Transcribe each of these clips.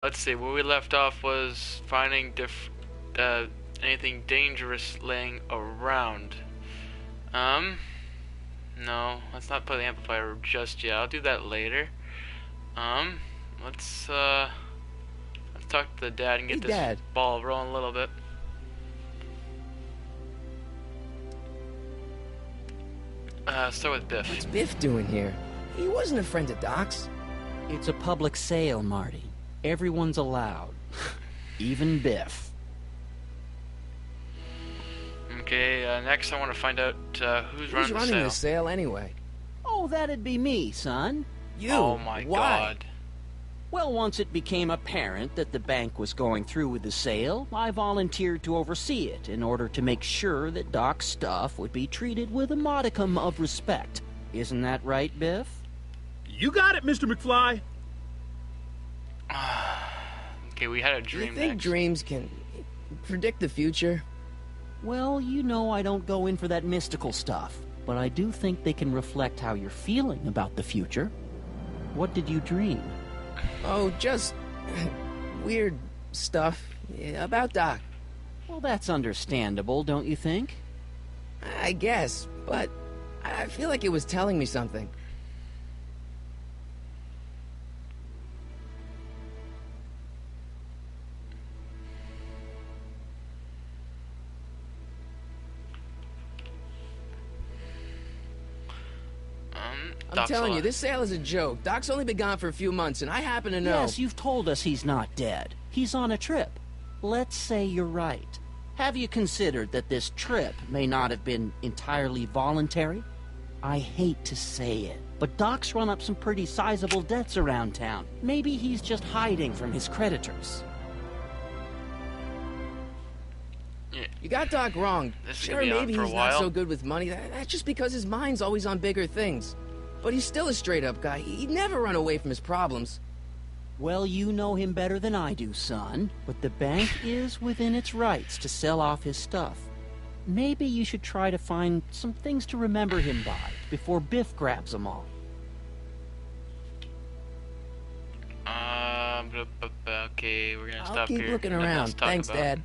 Let's see, where we left off was finding anything dangerous laying around. No, let's not play the amplifier just yet. I'll do that later. Let's talk to the dad and get this ball rolling a little bit. Start with Biff. What's Biff doing here? He wasn't a friend of Doc's. It's a public sale, Marty. Everyone's allowed. Even Biff. Okay, next I want to find out who's running the sale. The sale anyway? Oh, that'd be me, son. You? Oh my God. Well, once it became apparent that the bank was going through with the sale, I volunteered to oversee it in order to make sure that Doc's stuff would be treated with a modicum of respect. Isn't that right, Biff? You got it, Mr. McFly. Okay, we had a dream. You think dreams can predict the future? Well, you know I don't go in for that mystical stuff, but I do think they can reflect how you're feeling about the future. What did you dream? Oh, just weird stuff about Doc. Well, that's understandable, don't you think? I guess, but I feel like it was telling me something. I'm telling you, this sale is a joke. Doc's only been gone for a few months, and I happen to know... Yes, you've told us he's not dead. He's on a trip. Let's say you're right. Have you considered that this trip may not have been entirely voluntary? I hate to say it, but Doc's run up some pretty sizable debts around town. Maybe he's just hiding from his creditors. You got Doc wrong. Sure, maybe he's not so good with money. That's just because his mind's always on bigger things. But he's still a straight-up guy. He'd never run away from his problems. Well, you know him better than I do, son. But the bank is within its rights to sell off his stuff. Maybe you should try to find some things to remember him by before Biff grabs them all. Okay, we're gonna stop I'll keep here. looking around. Thanks, Dad.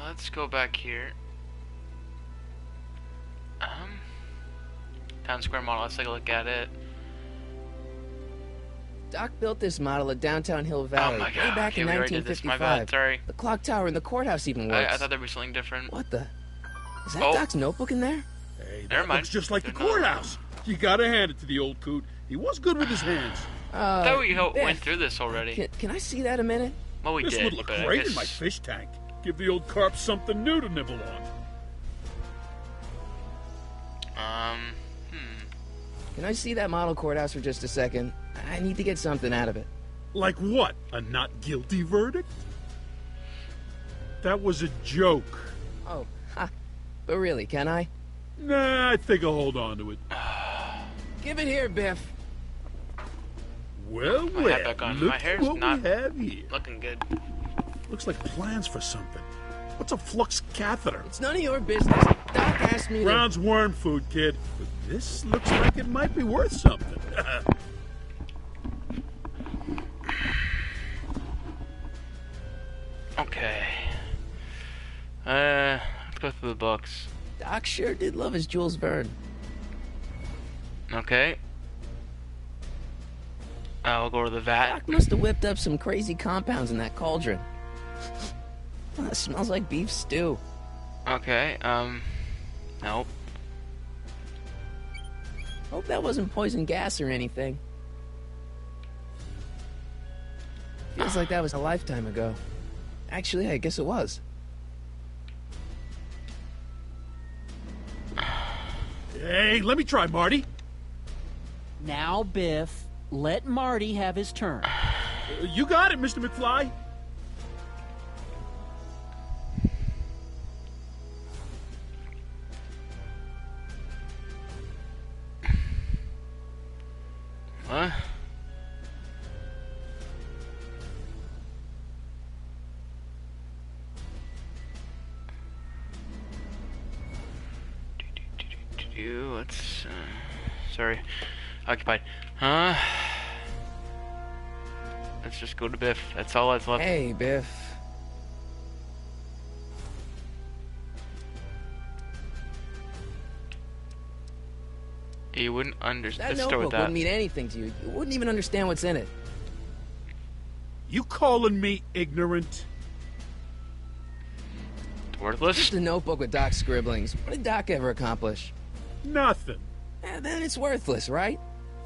Let's go back here. Town Square model, let's take a look at it. Doc built this model at downtown Hill Valley way back in 1955. My bad, sorry. The clock tower in the courthouse even works. I thought there'd be something different. What the? Is that Doc's notebook in there? Hey, that looks just like the courthouse. You gotta hand it to the old coot. He was good with his hands. I thought we went through this already. Can I see that a minute? Well, we did. This would look great in my fish tank. Give the old carp something new to nibble on. Can I see that model courthouse for just a second? I need to get something out of it. Like what? A not guilty verdict? That was a joke. Oh, ha. But really, can I? Nah, I think I'll hold on to it. Give it here, Biff. Well, look what we have here. Looking good. Looks like plans for something. What's a flux catheter? It's none of your business. Doc asked me Brown's worm food, kid. But this looks like it might be worth something. Okay. Let's go through the books. Doc sure did love his Jules Verne. Okay. We'll go to the vat. Doc must have whipped up some crazy compounds in that cauldron. It smells like beef stew. Okay, nope. Hope that wasn't poison gas or anything. Feels like that was a lifetime ago. Actually, I guess it was. Hey, let me try, Marty. Now, Biff, let Marty have his turn. You got it, Mr. McFly. What? Let's sorry, occupied. let's just go to Biff. That's all that's left. Hey, Biff. You wouldn't understand. That notebook wouldn't mean anything to you. You wouldn't even understand what's in it. You calling me ignorant? Worthless? Just a notebook with Doc's scribblings. What did Doc ever accomplish? Nothing. Then it's worthless, right?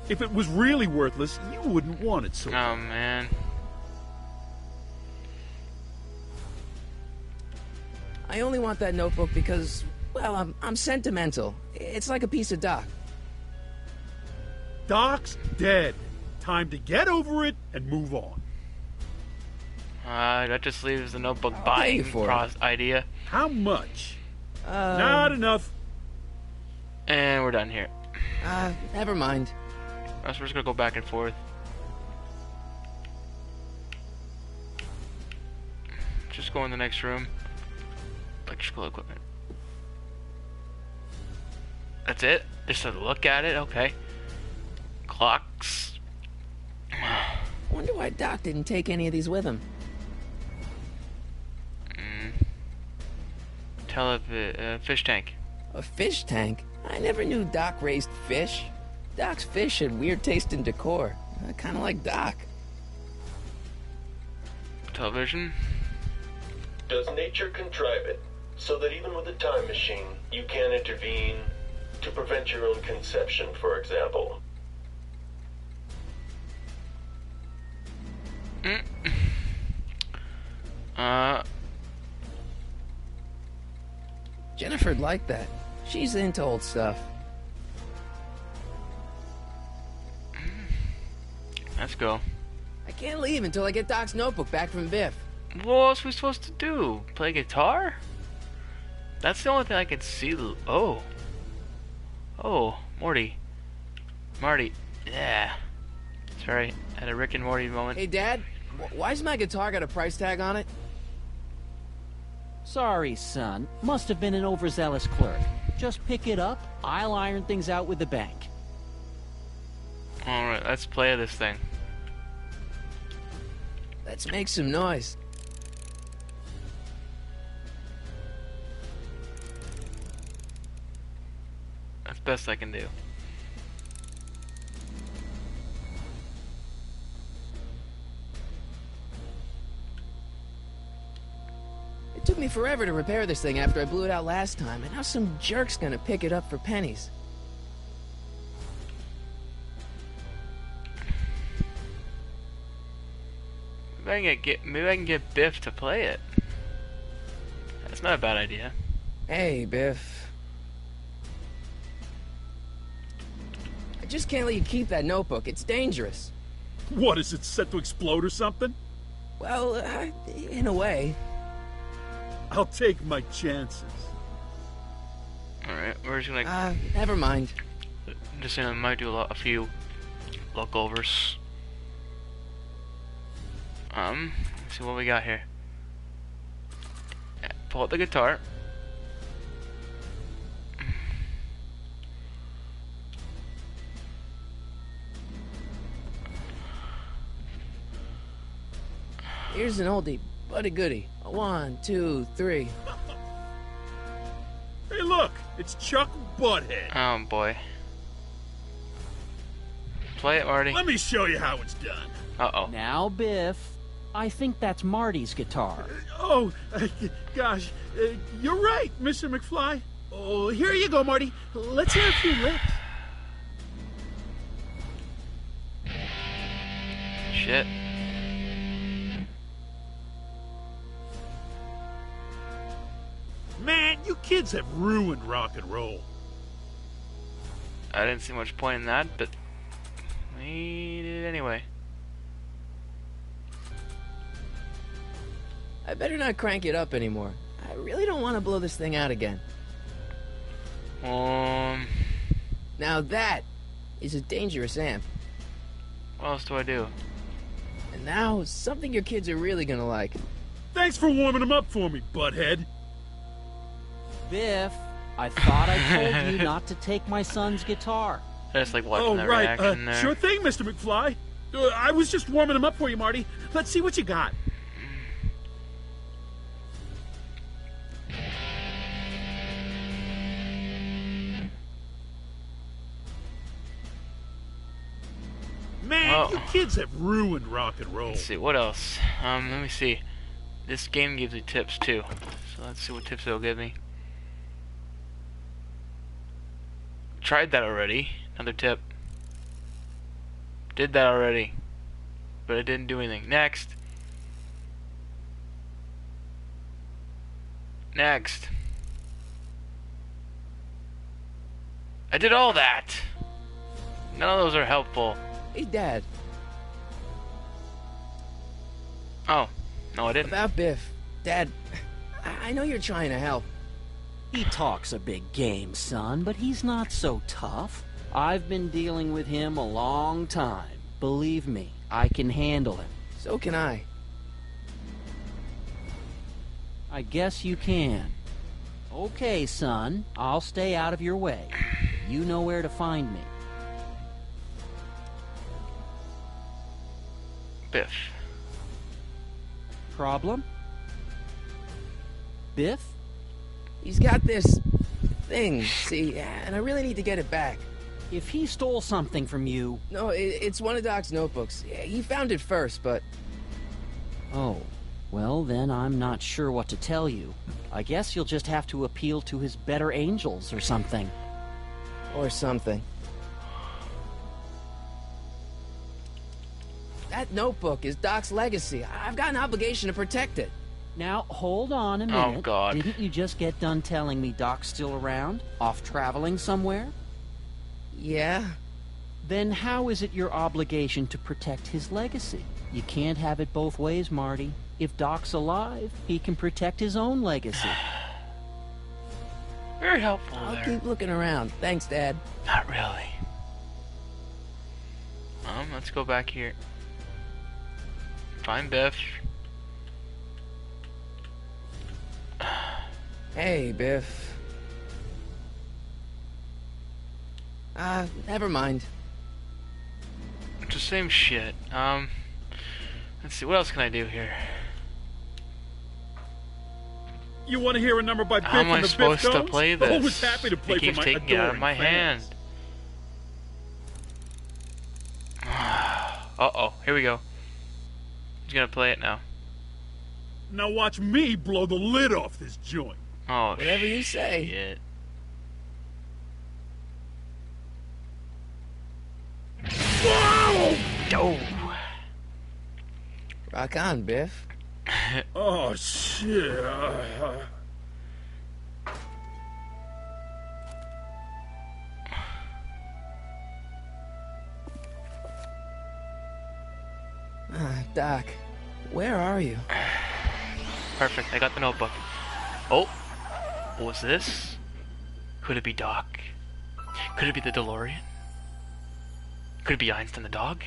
If it was really worthless, you wouldn't want it so. Oh, man. I only want that notebook because, well, I'm sentimental. It's like a piece of Doc. Doc's dead. Time to get over it and move on. That just leaves the notebook I'll pay buying you for it. idea. How much? Not enough. And we're done here. Never mind. So we're just gonna go back and forth. Just go in the next room. Electrical equipment. That's it? Just a look at it? Okay. Clocks. Wonder why Doc didn't take any of these with him. Fish tank. A fish tank? I never knew Doc raised fish. Doc's fish had weird taste in decor. Kind of like Doc. Television. Does nature contrive it so that even with a time machine, you can intervene to prevent your own conception, for example? Jennifer'd like that. She's into old stuff. Let's go. I can't leave until I get Doc's notebook back from Biff. What else are we supposed to do? Play guitar? That's the only thing I can see. Oh. Oh, Morty. Marty. Yeah. Sorry, had a Rick and Morty moment. Hey, Dad, why's my guitar got a price tag on it? Sorry, son. Must have been an overzealous clerk. Just pick it up. I'll iron things out with the bank. Alright, let's play this thing. Let's make some noise. That's best I can do. It took me forever to repair this thing after I blew it out last time, and now some jerk's gonna pick it up for pennies. Maybe I can get Biff to play it. That's not a bad idea. Hey, Biff. I just can't let you keep that notebook. It's dangerous. What, is it set to explode or something? Well, in a way. I'll take my chances. Alright, we're just gonna... never mind. Just saying I might do a few lookovers. Let's see what we got here. Yeah, pull out the guitar. Here's an oldie, but a goodie. 1, 2, 3. Hey, look! It's Chuck Butthead. Oh boy. Play it, Marty. Let me show you how it's done. Uh-oh. Now, Biff, I think that's Marty's guitar. Gosh, you're right, Mr. McFly. Oh, here you go, Marty. Let's hear a few licks. Shit. Man, you kids have ruined rock and roll. I didn't see much point in that, but we did it anyway. I better not crank it up anymore. I really don't want to blow this thing out again. Now that is a dangerous amp. What else do I do? And now, something your kids are really gonna like. Thanks for warming them up for me, butthead. Biff, I thought I told you not to take my son's guitar. I just like watching that reaction there. Sure thing, Mr. McFly. I was just warming them up for you, Marty. Let's see what you got. Man, you kids have ruined rock and roll. Let's see, what else? Let me see. This game gives me tips too. So let's see what tips it'll give me. Tried that already. Another tip. Did that already. But it didn't do anything. Next. Next. I did all that. None of those are helpful. Hey, Dad. Oh. No, I didn't. About Biff. Dad, I know you're trying to help. He talks a big game, son, but he's not so tough. I've been dealing with him a long time. Believe me, I can handle him. So can I. I guess you can. Okay, son, I'll stay out of your way. You know where to find me. Biff. Problem? Biff? He's got this thing, see, and I really need to get it back. If he stole something from you... No, it's one of Doc's notebooks. He found it first, but... Oh, well then I'm not sure what to tell you. I guess you'll just have to appeal to his better angels or something. Or something. That notebook is Doc's legacy. I've got an obligation to protect it. Now, hold on a minute. Oh, God. Didn't you just get done telling me Doc's still around? Off traveling somewhere? Yeah? Then how is it your obligation to protect his legacy? You can't have it both ways, Marty. If Doc's alive, he can protect his own legacy. Very helpful I'll there. keep looking around. Thanks, Dad. Not really. Let's go back here. Find Biff. Hey, Biff. Never mind. It's the same shit. Let's see, what else can I do here? You want to hear a number by Biff How am I and the supposed Biff to Goes? play this? Always happy to play He for keeps my taking it out of my hand. fans. Uh-oh, here we go. He's gonna play it now. Now watch me blow the lid off this joint. Oh, Whatever you say. Shit. Whoa! Oh. Rock on, Biff. Oh, shit. Doc, where are you? Perfect, I got the notebook. Oh, what was this? Could it be Doc? Could it be the DeLorean? Could it be Einstein the dog?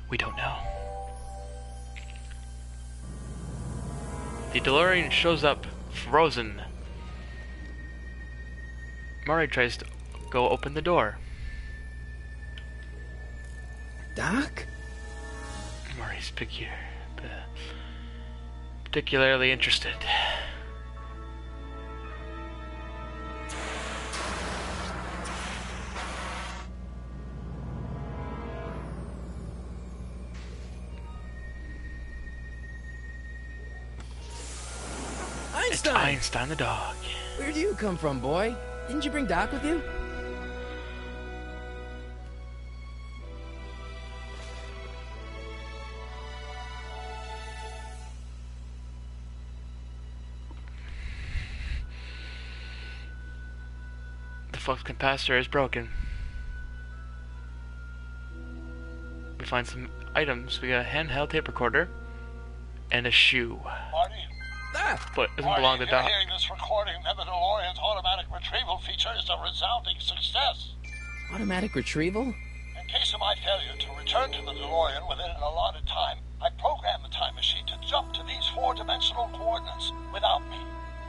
We don't know. The DeLorean shows up frozen. Murray tries to go open the door. Doc? Murray's particularly interested. It's Einstein the dog. Where'd you come from, boy? Didn't you bring Doc with you? The flux capacitor is broken. We find some items. We got a handheld tape recorder and a shoe. Marty? But it doesn't belong to Doc. Hearing this recording, then the DeLorean's automatic retrieval feature is a resounding success. Automatic retrieval? In case of my failure to return to the DeLorean within an allotted time, I programmed the time machine to jump to these four-dimensional coordinates without me.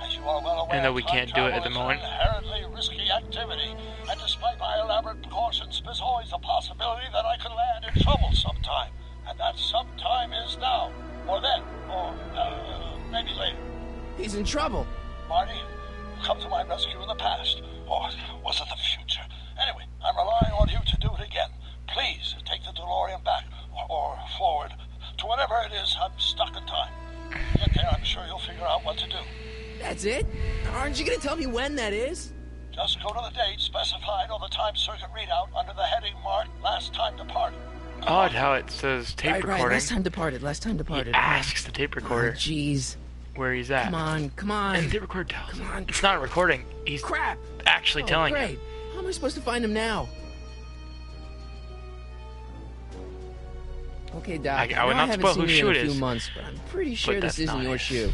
As you are well aware, I know we can't do it at the moment. An inherently risky activity, and despite my elaborate precautions, there's always a possibility that I could land in trouble sometime. He's in trouble. Marty, come to my rescue in the past. Or was it the future? Anyway, I'm relying on you to do it again. Please, take the DeLorean back, or forward, to whatever it is. I'm stuck in time. Get there, I'm sure you'll figure out what to do. That's it? Aren't you gonna tell me when that is? Just go to the date specified on the time circuit readout under the heading marked Last Time Departed. Odd how it says tape recording. Right, last time departed. He asks the tape recorder. Oh, jeez. Where he's at. Come on. And the tape recorder tells him. It's not recording. He's Crap. actually telling great. him. How am I supposed to find him now? Okay, Doc. I would not spoil whose shoe it in a is. few months, but I'm pretty sure this isn't your shoe.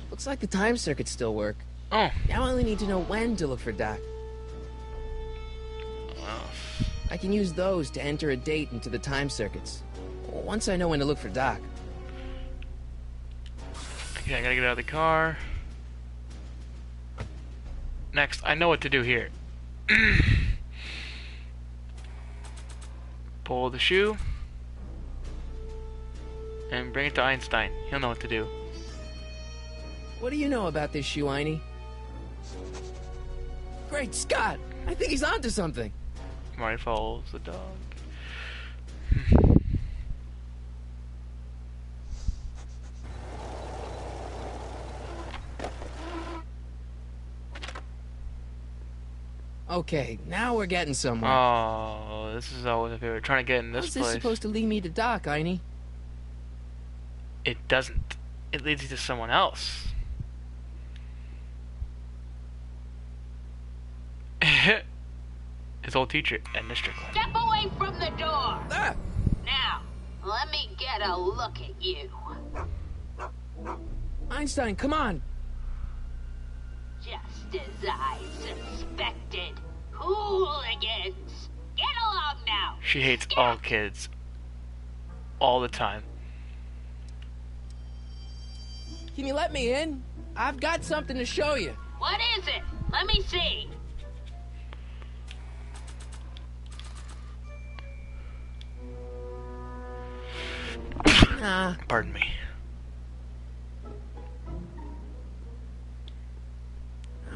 Looks like the time circuits still work. Oh. Now I only need to know when to look for Doc. I can use those to enter a date into the time circuits. Once I know when to look for Doc. Okay, I gotta get out of the car. Next, I know what to do here. Pull the shoe. And bring it to Einstein. He'll know what to do. What do you know about this shoe, Einie? Great Scott! I think he's onto something. Marty follows the dog. Okay, now we're getting somewhere. Oh, this is always a favorite. Trying to get in this How's place. this supposed to lead me to Doc, Einie? It doesn't. It leads you to someone else. His old teacher at Mr. Club. Step away from the door! Ah! Now, let me get a look at you. Einstein, come on! Just as I suspected. Hooligans! Get along now! She hates all kids. All the time. Can you let me in? I've got something to show you. What is it? Let me see. Pardon me.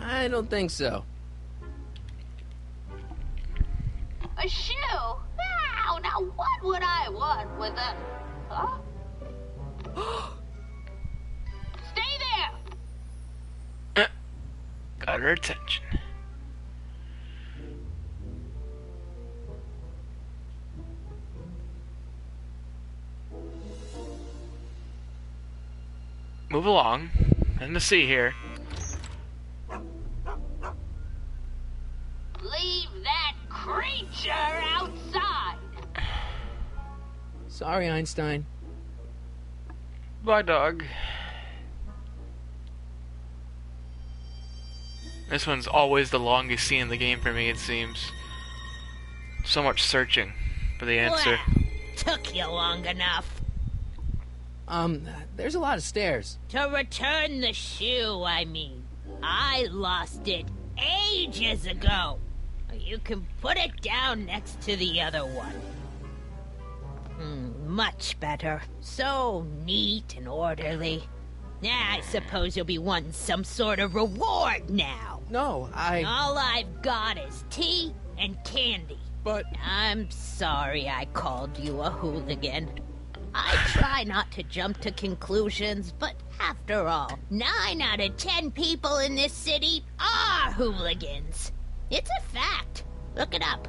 I don't think so. A shoe? Now what would I want with a... Huh? Stay there! Got her attention. Move along. Nothing to see here. Leave that creature outside! Sorry, Einstein. Bye, dog. This one's always the longest scene in the game for me, it seems. So much searching for the answer. Well, took you long enough. There's a lot of stairs. To return the shoe, I mean. I lost it ages ago. You can put it down next to the other one. Much better. So neat and orderly. I suppose you'll be wanting some sort of reward now. No, All I've got is tea and candy. But... I'm sorry I called you a hooligan. I try not to jump to conclusions, but after all, 9 out of 10 people in this city are hooligans. It's a fact. Look it up.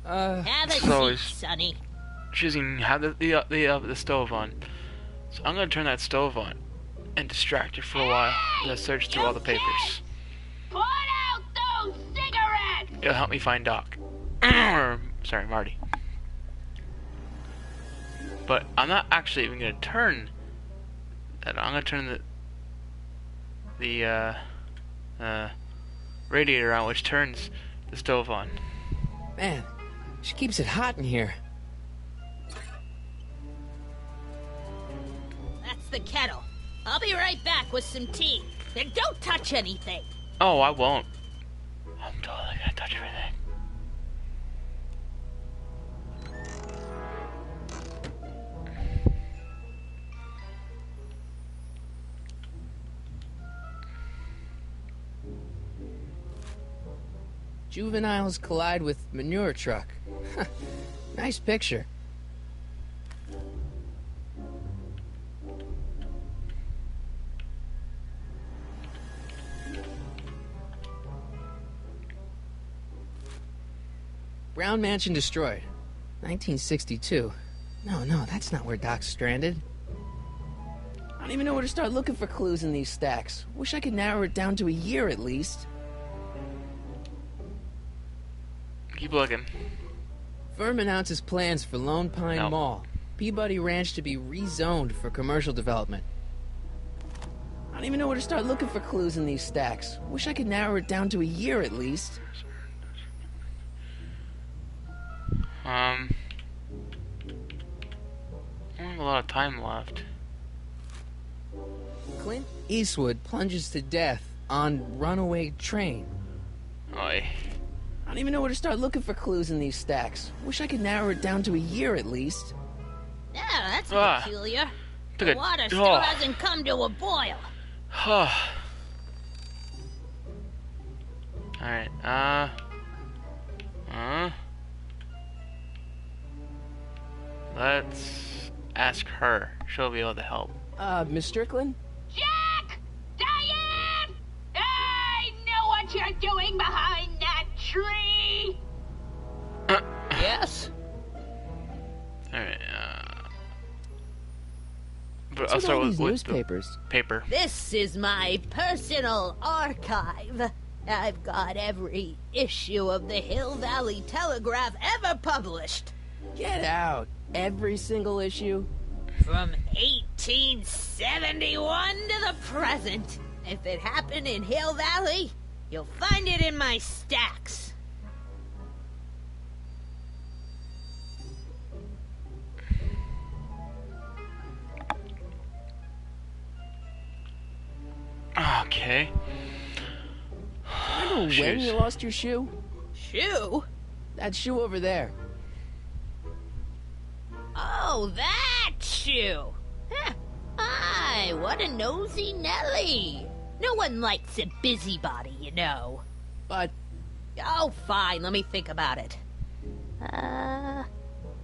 Have a seat, Sonny. Choosing have the stove on. So I'm gonna turn that stove on and distract you for a while as I search through all the papers. Put out those cigarettes! It'll help me find Doc. Sorry, Marty. But I'm not actually even gonna turn that. I'm gonna turn the radiator on, which turns the stove on. Man, she keeps it hot in here. That's the kettle. I'll be right back with some tea. Then don't touch anything. Oh, I won't. I'm totally gonna touch everything. Juveniles collide with manure truck. Nice picture. Brown Mansion destroyed. 1962. No, that's not where Doc's stranded. I don't even know where to start looking for clues in these stacks. Wish I could narrow it down to a year at least. Keep looking. Firm announces plans for Lone Pine Mall. Peabody Ranch to be rezoned for commercial development. I don't even know where to start looking for clues in these stacks. Wish I could narrow it down to a year at least. I don't have a lot of time left. Clint Eastwood plunges to death on runaway train. Oi. I don't even know where to start looking for clues in these stacks. Wish I could narrow it down to a year at least. Yeah, that's peculiar. The water still hasn't come to a boil. Alright, let's ask her. She'll be able to help. Miss Strickland? Jack! Diane! I know what you're doing behind that tree! Yes? Alright, but I'll start with newspapers. Paper. This is my personal archive. I've got every issue of the Hill Valley Telegraph ever published. Get out. Every single issue? From 1871 to the present. If it happened in Hill Valley, you'll find it in my stacks. Okay. Remember when you lost your shoe? Shoe? That shoe over there. Oh, that shoe! Huh. Aye, what a nosy Nelly! No one likes a busybody, you know. But... Oh, fine, let me think about it.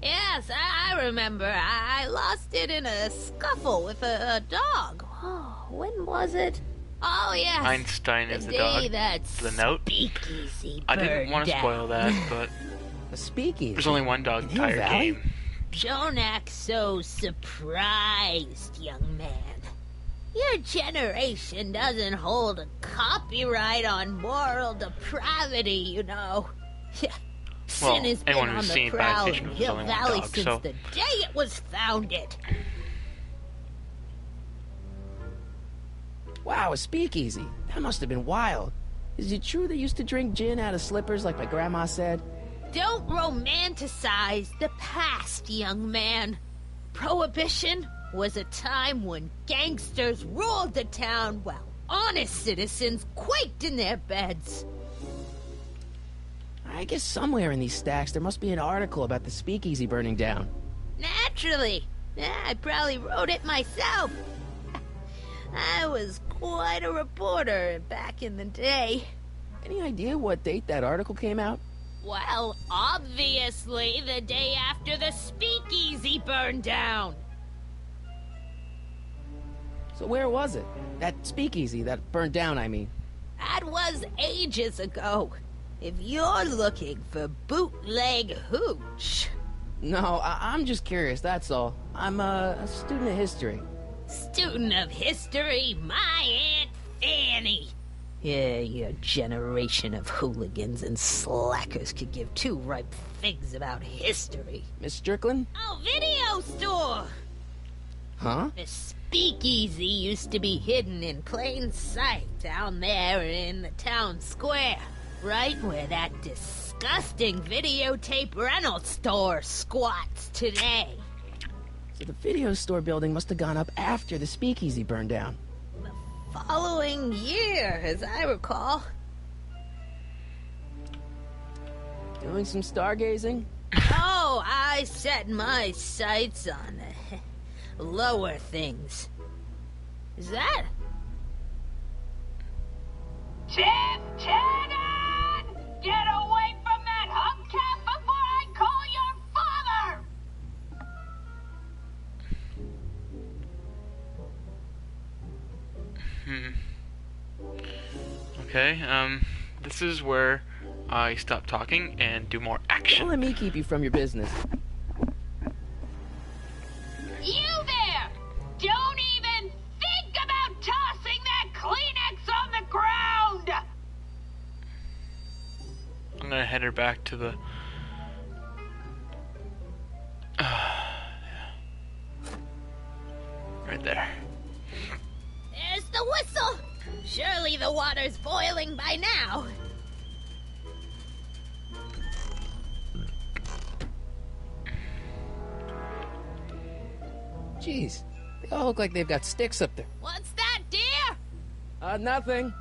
Yes, I remember. I lost it in a scuffle with a dog. Oh, when was it? Oh, yes. Einstein is the dog. The note? Speakeasy I didn't want to spoil that, but... A speakeasy? There's only one dog entire game. Don't act so surprised, young man. Your generation doesn't hold a copyright on moral depravity, you know. Sin has been on the prowl in Hill Valley since the day it was founded. Wow, a speakeasy. That must have been wild. Is it true they used to drink gin out of slippers like my grandma said? Don't romanticize the past, young man. Prohibition was a time when gangsters ruled the town while honest citizens quaked in their beds. I guess somewhere in these stacks there must be an article about the speakeasy burning down. Naturally. I probably wrote it myself. I was quite a reporter back in the day. Any idea what date that article came out? Well, obviously the day after the speakeasy burned down. So where was it? That speakeasy that burned down, I mean. That was ages ago. If you're looking for bootleg hooch... No, I'm just curious, that's all. I'm a student of history. Student of history? My Aunt Fanny! Yeah, your generation of hooligans and slackers could give two ripe figs about history. Miss Strickland? Oh, video store! Huh? The speakeasy used to be hidden in plain sight down there in the town square. Right where that disgusting videotape rental store squats today. So the video store building must have gone up after the speakeasy burned down. Following year, as I recall. Doing some stargazing? Oh, I set my sights on the lower things. Is that? Tiff Tannen! Get away! anyway, this is where I stop talking and do more action. Don't let me keep you from your business. You there! Don't even think about tossing that Kleenex on the ground! I'm gonna head her back to the... right there. There's the whistle! Surely the water's boiling by now. Jeez, they all look like they've got sticks up there. What's that, dear? Nothing.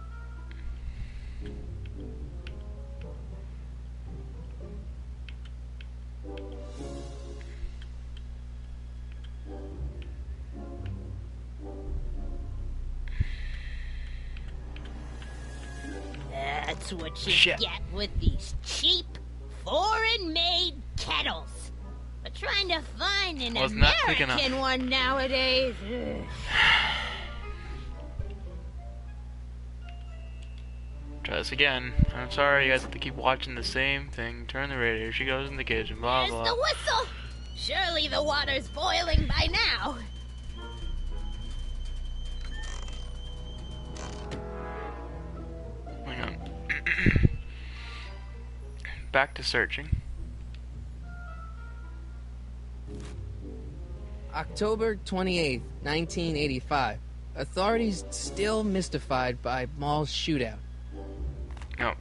That's what you Shit. get with these cheap, foreign-made kettles. But trying to find an Was not quick American enough. one nowadays. Ugh. Try this again. I'm sorry, you guys have to keep watching the same thing. Turn the radio. She goes in the kitchen. Blah There's blah. the whistle! Surely the water's boiling by now. Hang on. Back to searching. October 28th, 1985. Authorities still mystified by mall's shootout. No.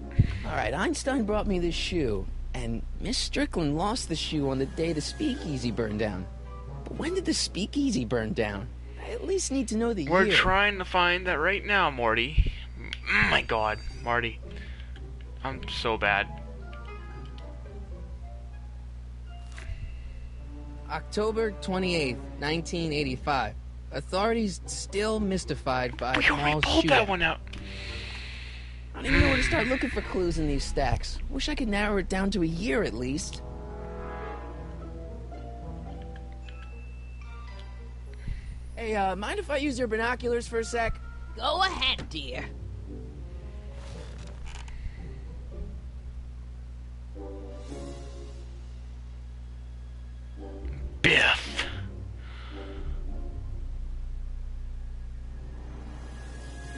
Alright, Einstein brought me this shoe, and Miss Strickland lost the shoe on the day the speakeasy burned down. But when did the speakeasy burn down? I at least need to know the We're year. trying to find that right now, Morty. My God, Marty. I'm so bad. October 28th, 1985. Authorities still mystified by We already mall's pulled shootout. that one out. I don't even know where to start looking for clues in these stacks. Wish I could narrow it down to a year at least. Hey, mind if I use your binoculars for a sec? Go ahead, dear. Biff.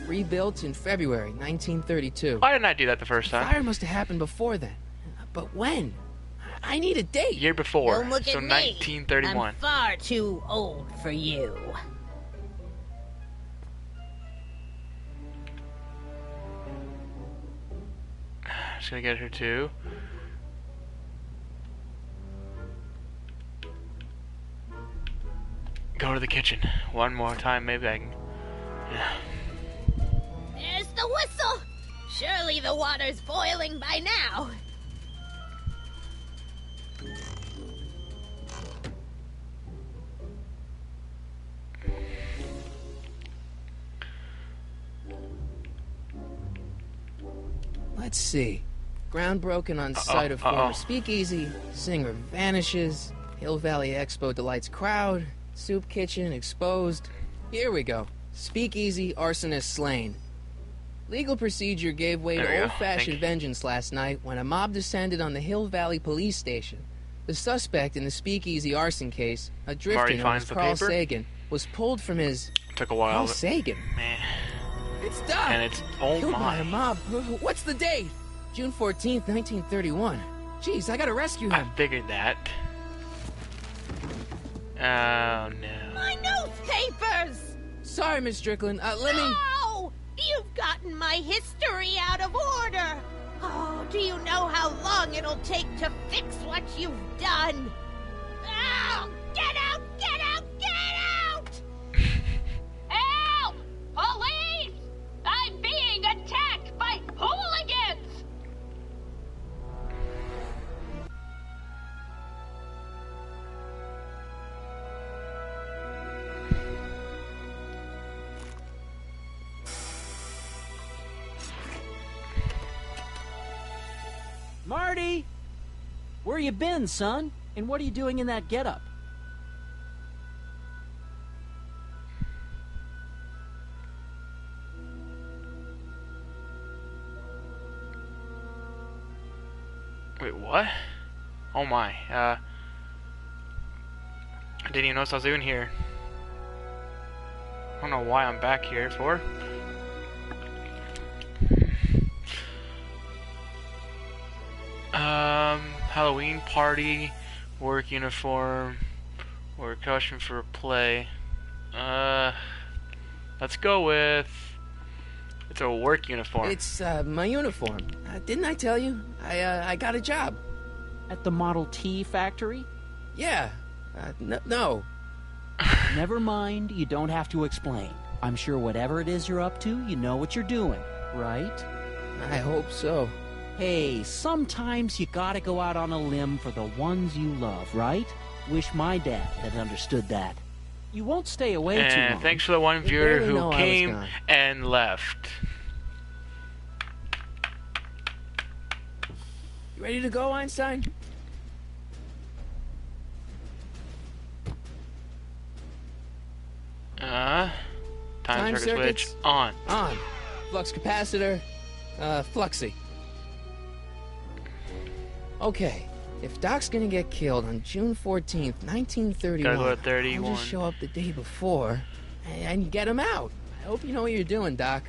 Rebuilt in February 1932. Why didn't I do that the first time? Fire must have happened before then. But when? I need a date. Year before. Don't look So at me. 1931. I'm far too old for you. Just gonna get her too. Go to the kitchen. One more time, maybe I can. Yeah. There's the whistle! Surely the water's boiling by now. Let's see. Ground broken on site of former speakeasy. Singer vanishes. Hill Valley Expo delights crowd. Soup kitchen exposed. Here we go. Speakeasy arsonist slain. Legal procedure gave way There we to go. old-fashioned Thank you. vengeance last night when a mob descended on the Hill Valley police station. The suspect in the speakeasy arson case, a drifter Marty known finds as the Carl paper. Sagan, was pulled from his... Took a while. Carl But, Sagan? man. It's done! And it's. Oh Killed by my. a mob. What's the date? June 14th, 1931. Jeez, I gotta rescue I him. figured that. Oh no. My newspapers! Sorry, Miss Strickland. Let me... Oh! You've gotten my history out of order! Oh, do you know how long it'll take to fix what you've done? Oh! Get out! Get out! Get out! Help! Police! I'm being attacked by hooligans! Marty! Where you been, son? And what are you doing in that getup? Wait, what? Oh my. I didn't even notice I was even here. I don't know why I'm back here for. Halloween party, work uniform, or costume for a play. Let's go with. It's a work uniform. It's my uniform. Didn't I tell you? I got a job. At the Model T factory? Yeah. No. Never mind, you don't have to explain. I'm sure whatever it is you're up to, you know what you're doing, right? I hope so. Hey, sometimes you gotta go out on a limb for the ones you love, right? Wish my dad had understood that. You won't stay away too long. And thanks for the one viewer who came and left. You ready to go, Einstein? Time circuit switch on. On. Flux capacitor, fluxy. Okay, if Doc's gonna get killed on June 14th, 1931, gotta go to 31. I'll just show up the day before and get him out. I hope you know what you're doing, Doc.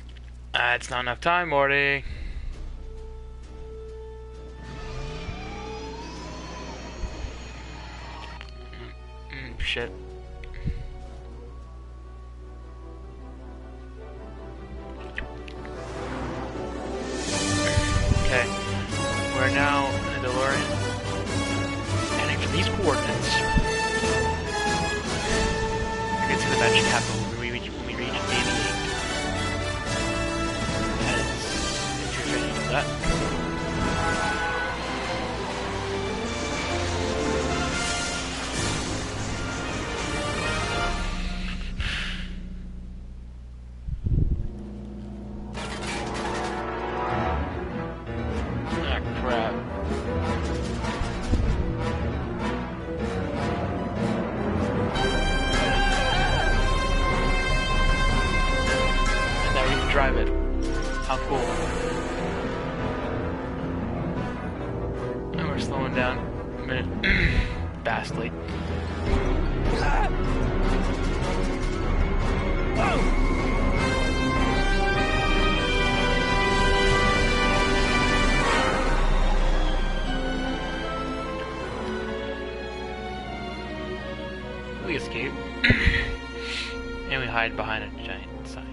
It's not enough time, Morty. Shit. Okay, we're now in the DeLorean, heading for these coordinates. You can see the magic happen when we reach 88. That is interesting. That. Drive it. How cool. And we're slowing down a minute. Vastly. Whoa! We escape. And we hide behind a giant sign.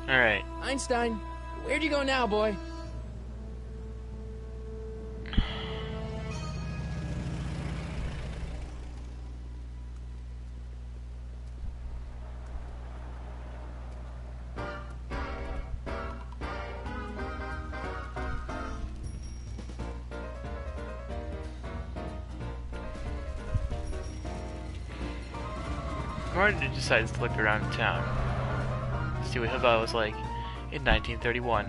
Alright. Einstein, where'd you go now, boy? Martin decides to look around town. See what Hillville was like in 1931.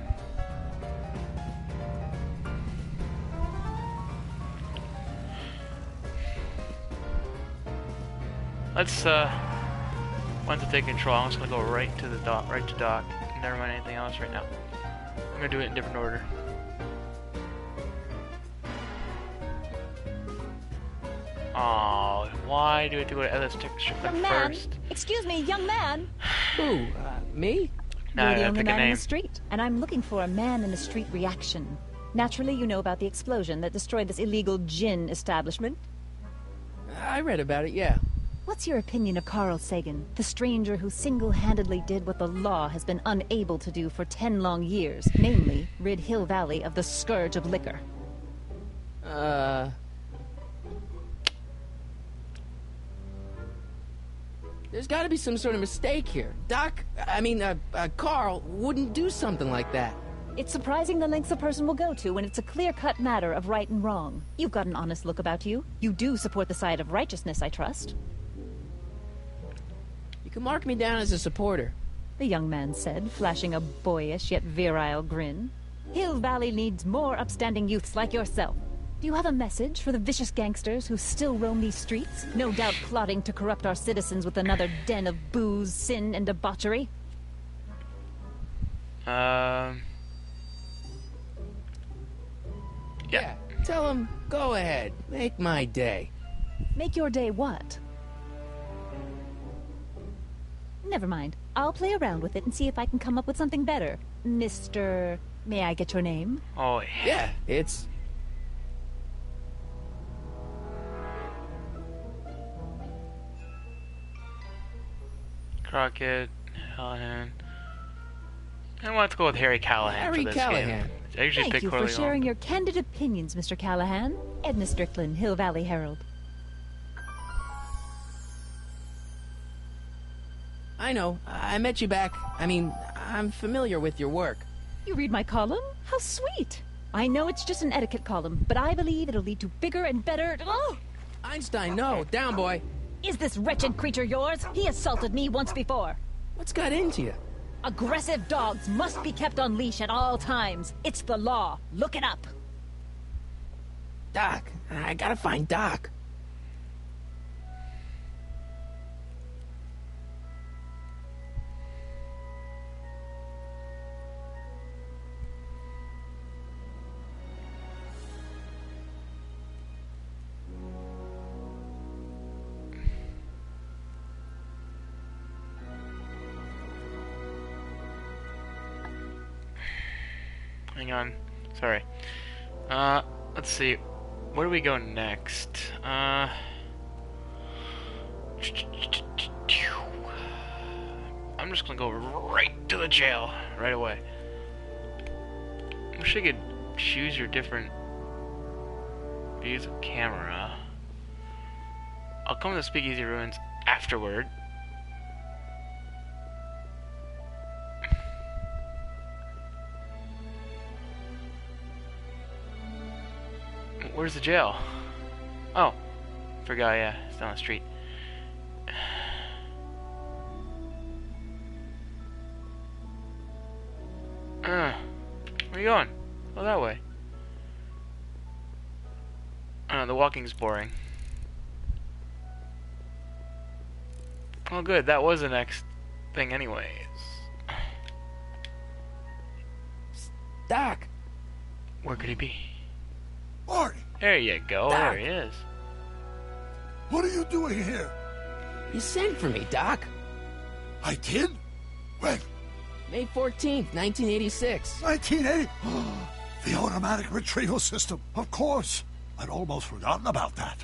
Let's once I take control, I'm just gonna go right to the dock, right to dock. Never mind anything else right now. I'm gonna do it in different order. Oh, why do we have to go to Ellis Strip Young man, first? excuse me, young man. Who? Me? Nah, You're the I gotta only pick a man in name. the street, and I'm looking for a man in the street reaction. Naturally, you know about the explosion that destroyed this illegal gin establishment. I read about it, yeah. What's your opinion of Carl Sagan, the stranger who single-handedly did what the law has been unable to do for 10 long years, namely, rid Hill Valley of the scourge of liquor? There's gotta be some sort of mistake here. Carl wouldn't do something like that. It's surprising the lengths a person will go to when it's a clear-cut matter of right and wrong. You've got an honest look about you. You do support the side of righteousness, I trust. You can mark me down as a supporter. The young man said, flashing a boyish yet virile grin. Hill Valley needs more upstanding youths like yourself. Do you have a message for the vicious gangsters who still roam these streets? No doubt plotting to corrupt our citizens with another den of booze, sin, and debauchery? Yeah. Tell them, go ahead. Make my day. Make your day what? Never mind. I'll play around with it and see if I can come up with something better. Mr. May I get your name? Oh, yeah. It's... Crockett, Callahan. I want to go with Harry Callahan Harry for this Callahan. game. I usually Thank pick you for Corleone. sharing your candid opinions, Mr. Callahan. Edna Strickland, Hill Valley Herald. I know. I met you back. I'm familiar with your work. You read my column? How sweet! I know it's just an etiquette column, but I believe it'll lead to bigger and better... Oh! Einstein, no. Down, boy. Is this wretched creature yours? He assaulted me once before. What's got into you? Aggressive dogs must be kept on leash at all times. It's the law. Look it up. Doc. I gotta find Doc. Hang on. Sorry. Let's see. Where do we go next? I'm just gonna go right to the jail right away. Wish I could choose your different views of camera. I'll come to the Speakeasy Ruins afterward. Where's the jail? Oh, forgot, yeah, it's down the street. Where are you going? Oh, that way. The walking's boring. Oh, good, that was the next thing anyways. Doc! Where could he be? Marty! There you go, Doc. there he is. What are you doing here? You sent for me, Doc. I did? When? May 14th, 1986. 1980? The automatic retrieval system, of course. I'd almost forgotten about that.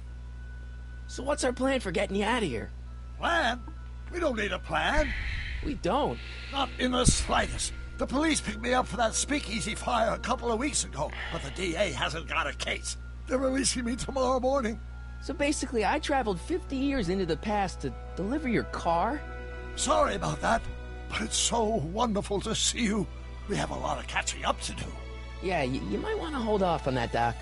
So what's our plan for getting you out of here? Plan? We don't need a plan. We don't. Not in the slightest. The police picked me up for that speakeasy fire a couple of weeks ago, but the DA hasn't got a case. They're releasing me tomorrow morning. So basically, I traveled 50 years into the past to deliver your car? Sorry about that, but it's so wonderful to see you. We have a lot of catching up to do. Yeah, you might want to hold off on that, Doc.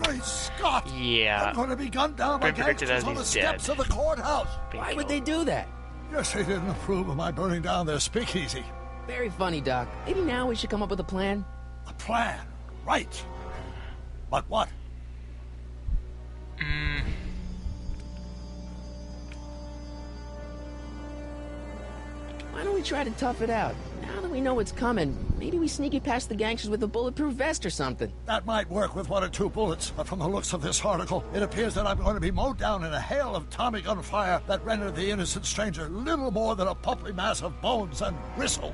Great Scott! Yeah. I'm going to be gunned down by Been predicted gangsters as on the he's steps dead. of the courthouse. Why would they do that? Guess they didn't approve of my burning down their speakeasy. Very funny, Doc. Maybe now we should come up with a plan. A plan, right. But what? Why don't we try to tough it out? Now that we know what's coming, maybe we sneak it past the gangsters with a bulletproof vest or something. That might work with 1 or 2 bullets, but from the looks of this article, it appears that I'm going to be mowed down in a hail of Tommy gun fire that rendered the innocent stranger little more than a puppy mass of bones and gristle.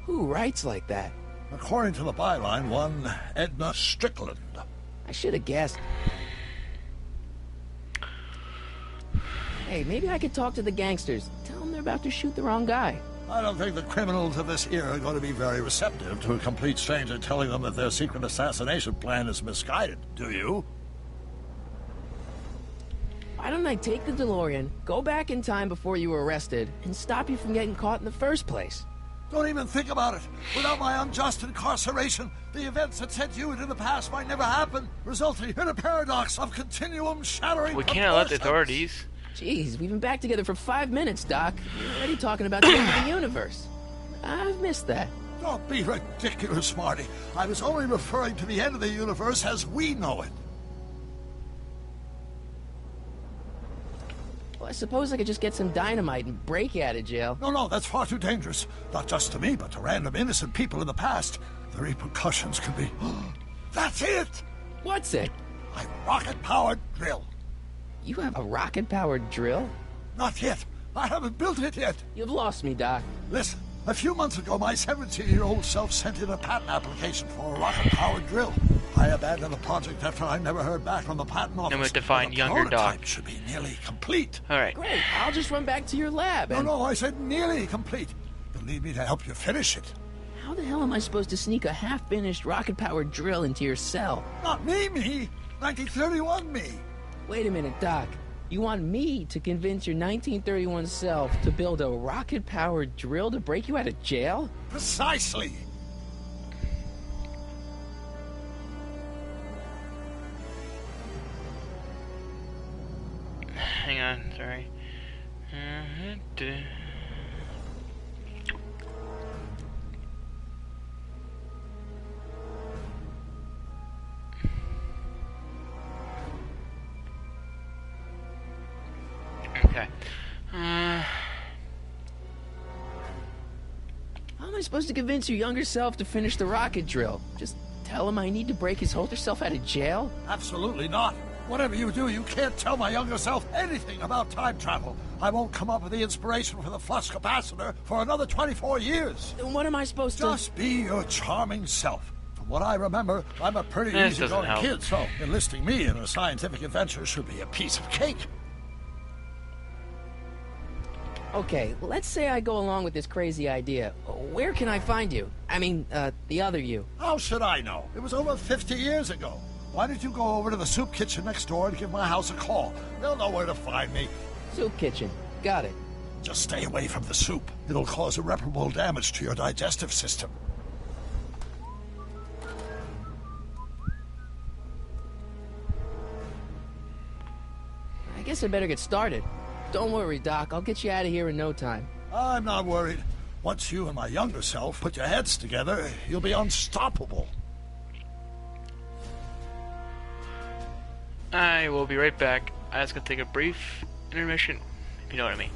Who writes like that? According to the byline, one Edna Strickland. I should have guessed. Hey, maybe I could talk to the gangsters. Tell them they're about to shoot the wrong guy. I don't think the criminals of this era are going to be very receptive to a complete stranger telling them that their secret assassination plan is misguided, do you? Why Why don't I take the DeLorean, go back in time before you were arrested, and stop you from getting caught in the first place? Don't even think about it. Without my unjust incarceration, the events that sent you into the past might never happen, resulting in a paradox of continuum shattering We can't let the proportions. authorities. Jeez, we've been back together for 5 minutes, Doc. You're already talking about the end of the universe. I've missed that. Don't be ridiculous, Marty. I was only referring to the end of the universe as we know it. Well, I suppose I could just get some dynamite and break you out of jail. No, that's far too dangerous. Not just to me, but to random innocent people in the past. The repercussions could be... That's it! What's it? My rocket-powered drill. You have a rocket-powered drill? Not yet. I haven't built it yet. You've lost me, Doc. Listen, a few months ago, my 17-year-old self sent in a patent application for a rocket-powered drill. I abandoned the project after I never heard back from the patent office. Then we have to find The younger prototype Doc. should be nearly complete. Alright. Great, I'll just run back to your lab and... No, I said nearly complete. You'll need me to help you finish it. How the hell am I supposed to sneak a half-finished rocket-powered drill into your cell? Not me. 1931 me. Wait a minute, Doc. You want me to convince your 1931 self to build a rocket-powered drill to break you out of jail? Precisely. Hang on, sorry. Okay. How am I supposed to convince your younger self to finish the rocket drill? Just tell him I need to break his older self out of jail? Absolutely not. Whatever you do, you can't tell my younger self anything about time travel. I won't come up with the inspiration for the flux capacitor for another 24 years. Then what am I supposed to... Just be your charming self. From what I remember, I'm a pretty This easygoing doesn't help. kid, so enlisting me in a scientific adventure should be a piece of cake. Okay, let's say I go along with this crazy idea. Where can I find you? I mean, the other you. How should I know? It was over 50 years ago. Why don't you go over to the soup kitchen next door and give my house a call? They'll know where to find me. Soup kitchen. Got it. Just stay away from the soup. It'll cause irreparable damage to your digestive system. I guess I better get started. Don't worry, Doc. I'll get you out of here in no time. I'm not worried. Once you and my younger self put your heads together, you'll be unstoppable. I will be right back. I just gonna take a brief intermission, if you know what I mean.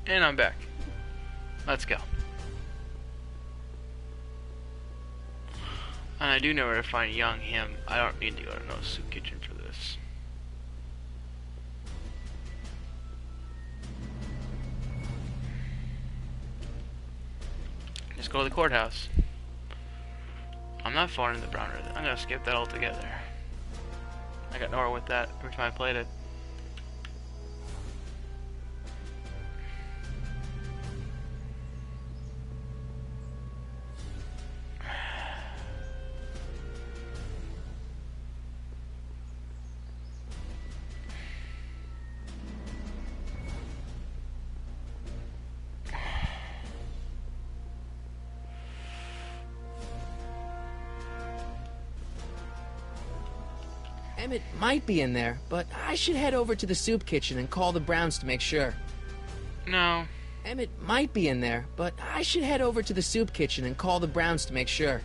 And I'm back. Let's go. And I do know where to find young him. I don't need to go to no soup kitchen for this. Just go to the courthouse. I'm not falling in the brown room. I'm gonna skip that altogether. I got nowhere with that every time I played it. Emmett might be in there, but I should head over to the soup kitchen and call the Browns to make sure. No. Emmett might be in there, but I should head over to the soup kitchen and call the Browns to make sure.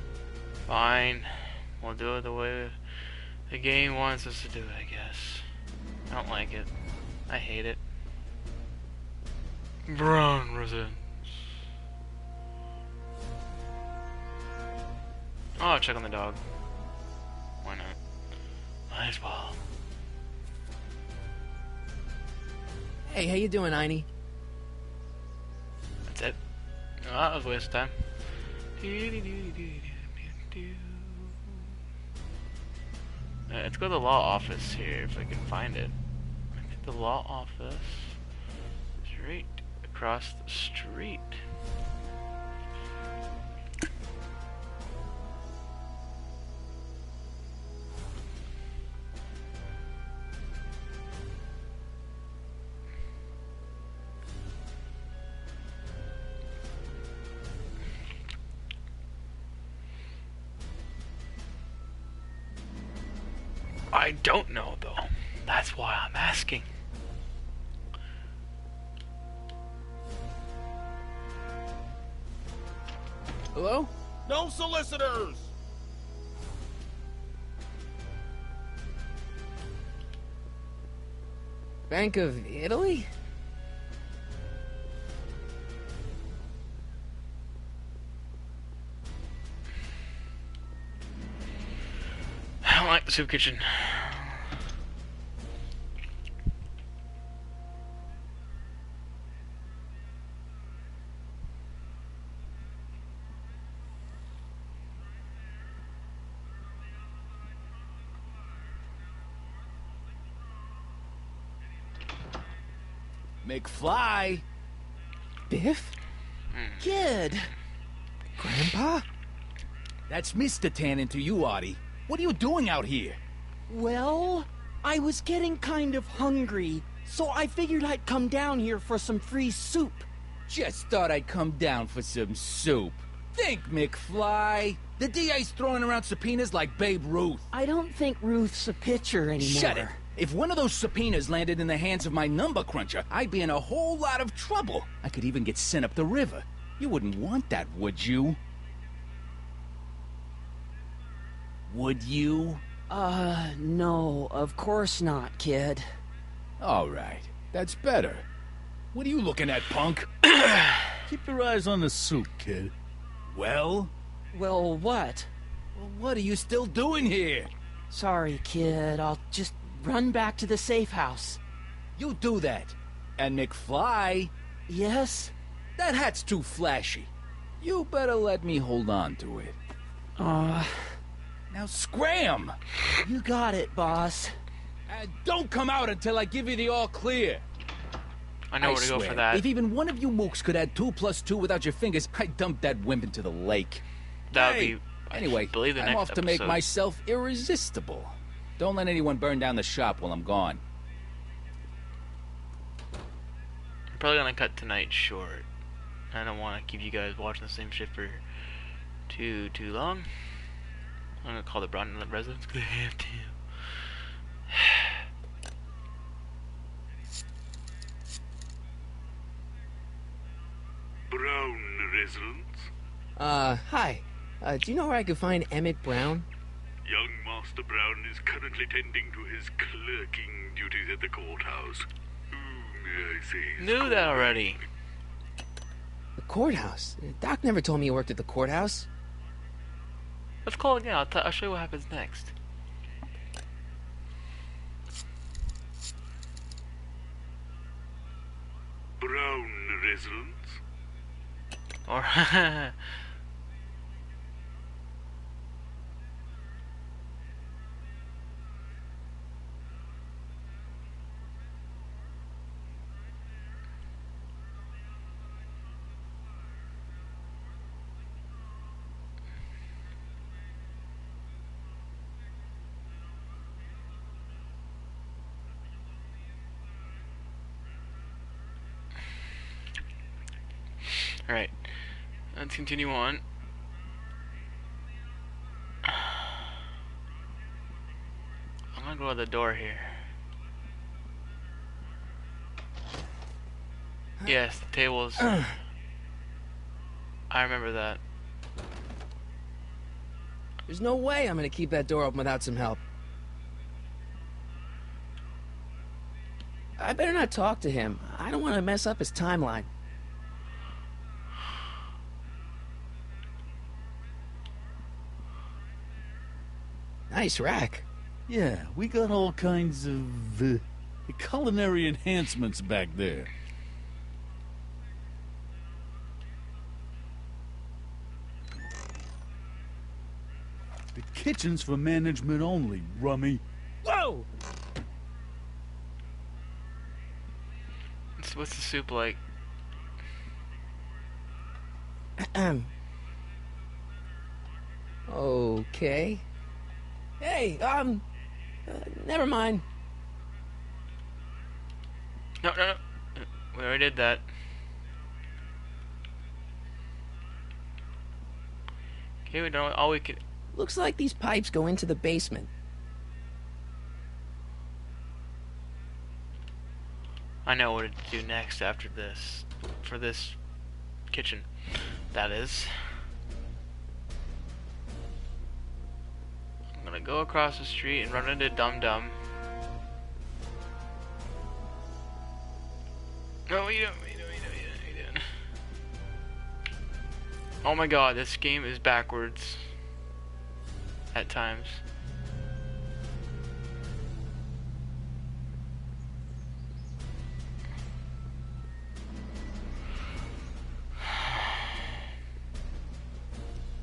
Fine. We'll do it the way the game wants us to do it, I guess. I don't like it. I hate it. Brown residents. Oh, I'll check on the dog. Why not? Might as well. Hey, how you doing, Einie? That's it. Oh, that was a waste of time. Let's go to the law office here if I can find it. I think the law office is right across the street. I don't know, though. That's why I'm asking. Hello? No solicitors! Bank of Italy? I don't like the soup kitchen. McFly! Biff? Kid! Grandpa? That's Mr. Tannen to you, Artie. What are you doing out here? Well, I was getting kind of hungry, so I figured I'd come down here for some free soup. Just thought I'd come down for some soup. Think, McFly. The DA's throwing around subpoenas like Babe Ruth. I don't think Ruth's a pitcher anymore. Shut it. If one of those subpoenas landed in the hands of my number cruncher, I'd be in a whole lot of trouble. I could even get sent up the river. You wouldn't want that, would you? Would you? No, of course not, kid. All right. That's better. What are you looking at, punk? Keep your eyes on the soup, kid. Well? Well, what? Well, what are you still doing here? Sorry, kid. I'll just run back to the safe house. You do that. And McFly, Yes? that hat's too flashy. You better let me hold on to it. Now scram! You got it, boss. And don't come out until I give you the all clear. I know where to go for that. If even one of you mooks could add 2 + 2 without your fingers, I'd dump that wimp into the lake. That would Hey, be. anyway, believe the I'm next off to make episode. myself irresistible. Don't let anyone burn down the shop while I'm gone. I'm probably gonna cut tonight short. I don't want to keep you guys watching the same shit for too long. I'm gonna call the Brown residents because I have to. Brown residents? Hi. Do you know where I could find Emmett Brown? Young Master Brown is currently tending to his clerking duties at the courthouse. Who may I say? Knew that already. The courthouse? Doc never told me you worked at the courthouse. Let's call it again. I'll show you what happens next. Brown residents? Or Alright, let's continue on. I'm gonna go to the door here. Yes, the tables. I remember that. There's no way I'm gonna keep that door open without some help. I better not talk to him. I don't want to mess up his timeline. Nice rack. Yeah, we got all kinds of culinary enhancements back there. The kitchen's for management only, rummy. Whoa! What's the soup like? Okay. Hey, never mind. No. We already did that. Okay, we don't. All we could. Looks like these pipes go into the basement. I know what to do next after this. For this kitchen, that is. I'm gonna go across the street and run into Dum Dum. No, you don't. Oh my god, this game is backwards. At times.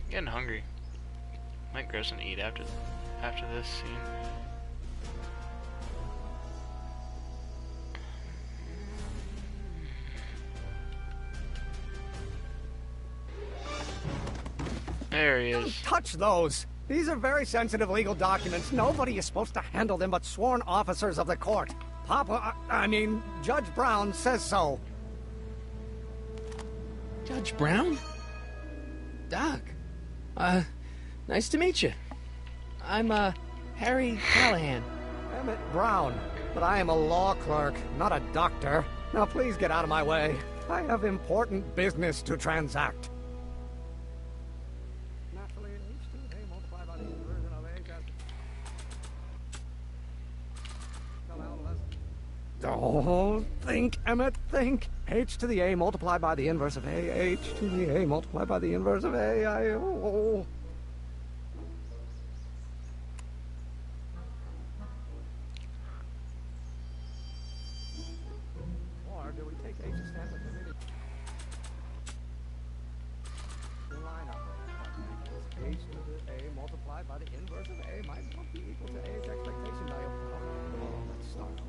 Getting hungry. Might grab something to eat after this scene. There he is. Don't touch those. These are very sensitive legal documents. Nobody is supposed to handle them but sworn officers of the court. Judge Brown says so. Judge Brown? Doc. Nice to meet you. I'm, Harry Callahan. Emmett Brown. But I am a law clerk, not a doctor. Now please get out of my way. I have important business to transact. Oh, think, Emmett, think. H to the A multiplied by the inverse of A. H to the A multiplied by the inverse of A. Or do we take H to stand with the line up? H to the A multiplied by the inverse of A might not be equal to A's expectation value. Let's start over.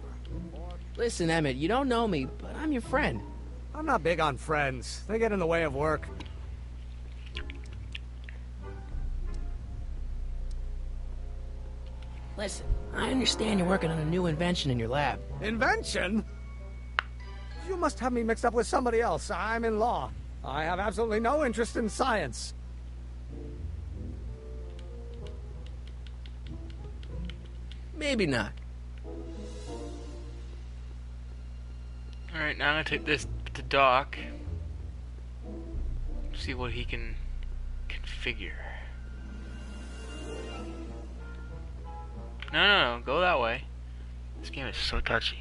Listen, Emmett, you don't know me, but I'm your friend. I'm not big on friends. They get in the way of work. Listen, I understand you're working on a new invention in your lab. Invention? You must have me mixed up with somebody else. I'm in law. I have absolutely no interest in science. Maybe not. Alright, now I'm gonna take this to Doc. See what he can configure. No, go that way. This game is so touchy.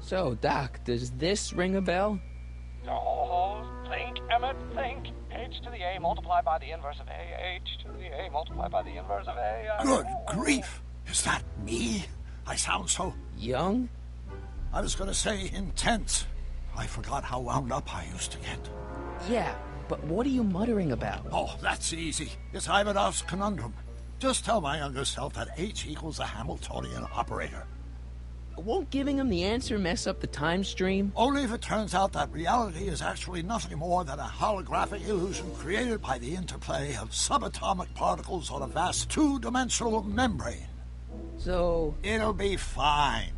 So, Doc, does this ring a bell? Oh, think, Emmett, think. H to the A multiplied by the inverse of A. H to the A multiplied by the inverse of A. Good grief! Is that me? I sound so... Young? I was going to say intense. I forgot how wound up I used to get. Yeah, but what are you muttering about? Oh, that's easy. It's Ivanov's conundrum. Just tell my younger self that H equals the Hamiltonian operator. Won't giving him the answer mess up the time stream? Only if it turns out that reality is actually nothing more than a holographic illusion created by the interplay of subatomic particles on a vast two-dimensional membrane. So... It'll be fine.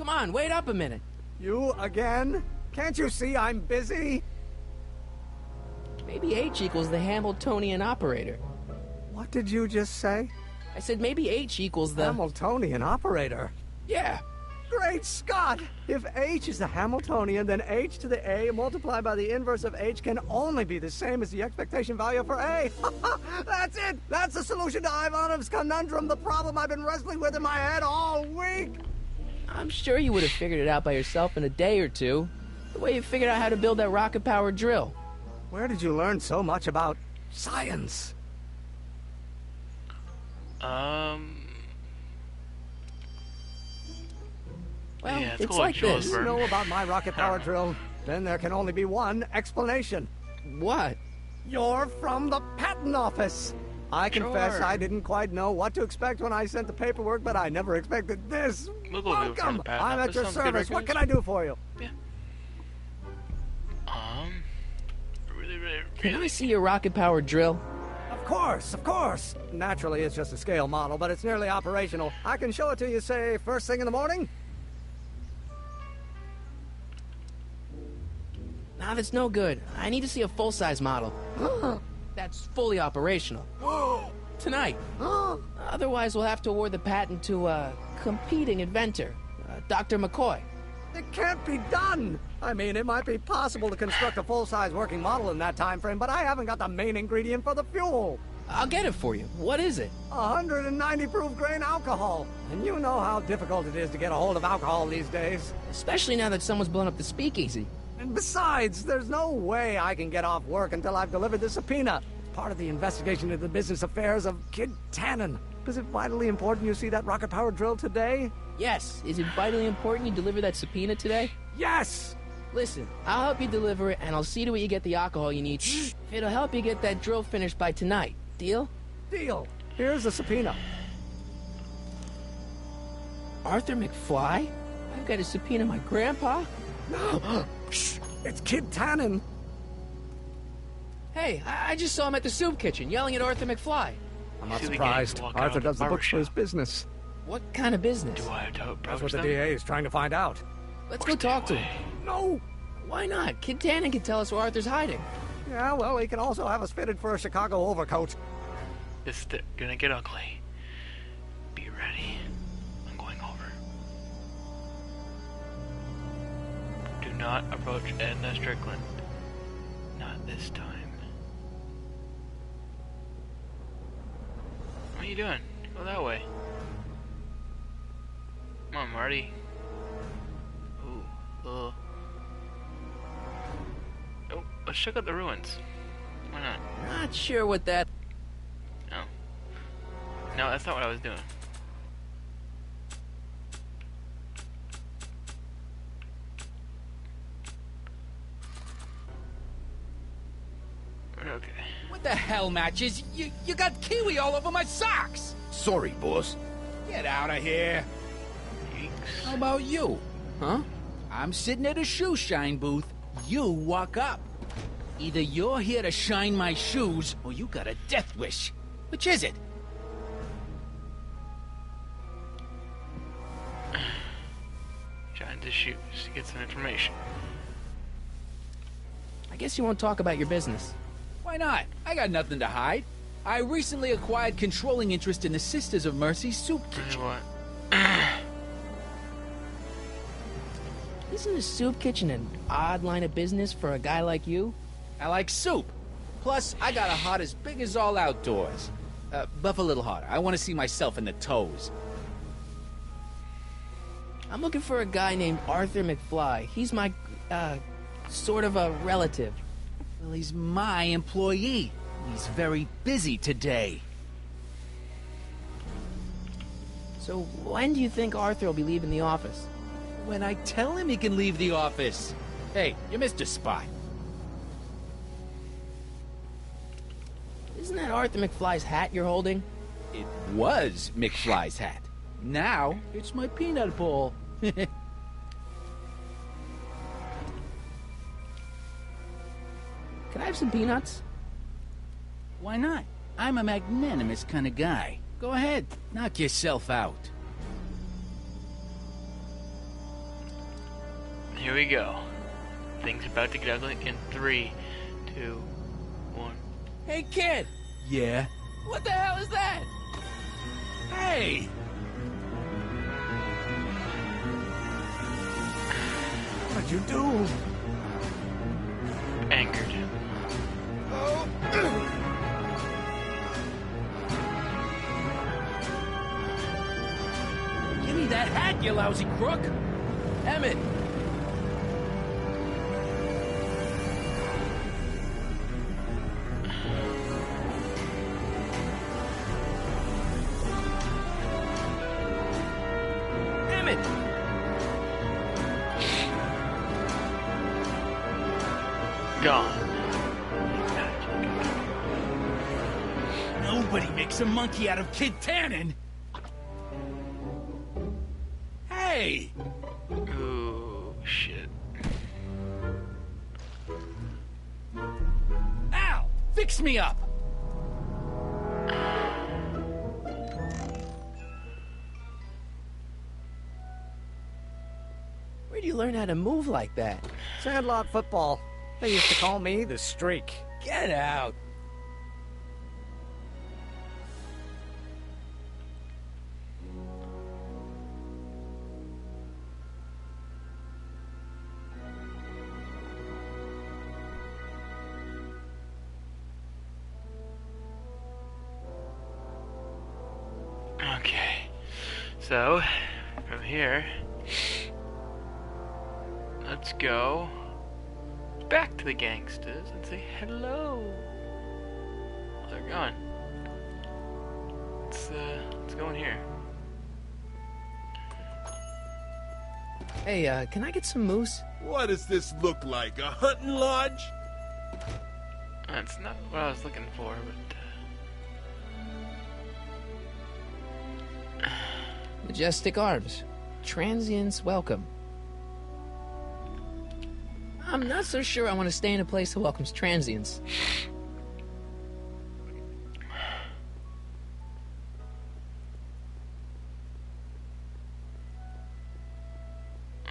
Come on, wait up a minute. You again? Can't you see I'm busy? Maybe H equals the Hamiltonian operator. What did you just say? I said maybe H equals the... Hamiltonian operator? Yeah. Great Scott! If H is the Hamiltonian, then H to the A multiplied by the inverse of H can only be the same as the expectation value for A. That's it! That's the solution to Ivanov's conundrum, the problem I've been wrestling with in my head all week! I'm sure you would have figured it out by yourself in a day or two. The way you figured out how to build that rocket-powered drill. Where did you learn so much about science? Well, yeah, it's like this. If you know about my rocket power drill, then there can only be one explanation. What? You're from the patent office. I confess Sure. I didn't quite know what to expect when I sent the paperwork, but I never expected this. We'll go from Welcome. the patent I'm at office. your Sounds good, service. What Rick. can I do for you? Yeah. Really, Can I see your rocket-powered drill? Of course, of course. Naturally, it's just a scale model, but it's nearly operational. I can show it to you, say, first thing in the morning. Nah, that's no good. I need to see a full-size model. That's fully operational. Tonight. Otherwise, we'll have to award the patent to a competing inventor, Dr. McCoy. It can't be done. I mean, it might be possible to construct a full-size working model in that time frame, but I haven't got the main ingredient for the fuel. I'll get it for you. What is it? 190 proof grain alcohol. And you know how difficult it is to get a hold of alcohol these days. Especially now that someone's blown up the speakeasy. And besides, there's no way I can get off work until I've delivered the subpoena. It's part of the investigation into the business affairs of Kid Tannen. Is it vitally important you see that rocket-powered drill today? Yes. Is it vitally important you deliver that subpoena today? Yes! Listen, I'll help you deliver it, and I'll see to it you get the alcohol you need. It'll help you get that drill finished by tonight. Deal? Deal. Here's the subpoena. Arthur McFly? I've got to subpoena my grandpa? No! It's Kid Tannen. Hey, I just saw him at the soup kitchen, yelling at Arthur McFly. I'm not See the surprised. gang walk out Arthur of the does the books for his barbershop. business. What kind of business? Do I have to That's approach what the them? DA is trying to find out. Let's Or go stay talk to away? him. No! Why not? Kid Tannen can tell us where Arthur's hiding. Yeah, well, he can also have us fitted for a Chicago overcoat. It's gonna get ugly. Be ready. I'm going over. Do not approach Edna Strickland. Not this time. What are you doing? Go that way. Come on, Marty. Ooh. Oh, let's check out the ruins. Why not? Not sure what that... No. No, that's not what I was doing. Okay. What the hell, Matches? You got kiwi all over my socks! Sorry, boss. Get out of here. How about you? Huh? I'm sitting at a shoe shine booth. You walk up. Either you're here to shine my shoes, or you got a death wish. Which is it? Shine the shoes to get some information. I guess you won't talk about your business. Why not? I got nothing to hide. I recently acquired controlling interest in the Sisters of Mercy soup kitchen. What? Isn't a soup kitchen an odd line of business for a guy like you? I like soup. Plus, I got a heart as big as all outdoors. Buff a little harder. I want to see myself in the toes. I'm looking for a guy named Arthur McFly. He's my, sort of a relative. Well, he's my employee. He's very busy today. So when do you think Arthur will be leaving the office? When I tell him he can leave the office. Hey, you missed a spot. Isn't that Arthur McFly's hat you're holding? It was McFly's hat. Now, it's my peanut bowl. Can I have some peanuts? Why not? I'm a magnanimous kind of guy. Go ahead, knock yourself out. Here we go. Things about to get ugly in 3, 2, 1. Hey, kid! Yeah? What the hell is that? Hey! What'd you do? Angered. Give me that hat, you lousy crook! Emmett! Emmett! Gone. Nobody makes a monkey out of Kid Tannen! Hey! Ooh, shit. Al! Fix me up! Where'd you learn how to move like that? Sandlot football. They used to call me the Streak. Get out! Okay. So, from here, let's go back to the gangsters and say hello. Oh, they're gone. Let's go in here. Hey, can I get some moose? What does this look like? A hunting lodge? That's not what I was looking for, but Majestic arms. Transients welcome. I'm not so sure I want to stay in a place that welcomes transients.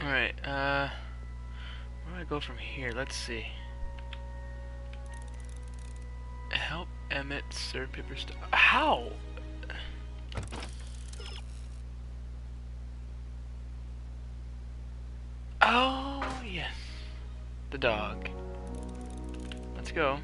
alright, where do I go from here? Let's see. Help Emmett serve paper stuff. How? Oh, yes. The dog. Let's go.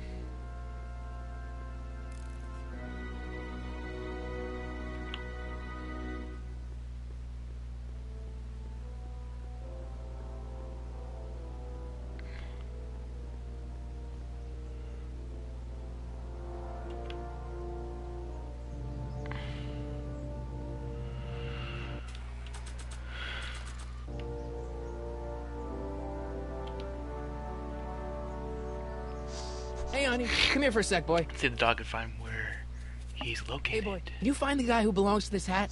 Hey, honey, come here for a sec, boy. See if the dog can find where he's located. Hey, boy, can you find the guy who belongs to this hat?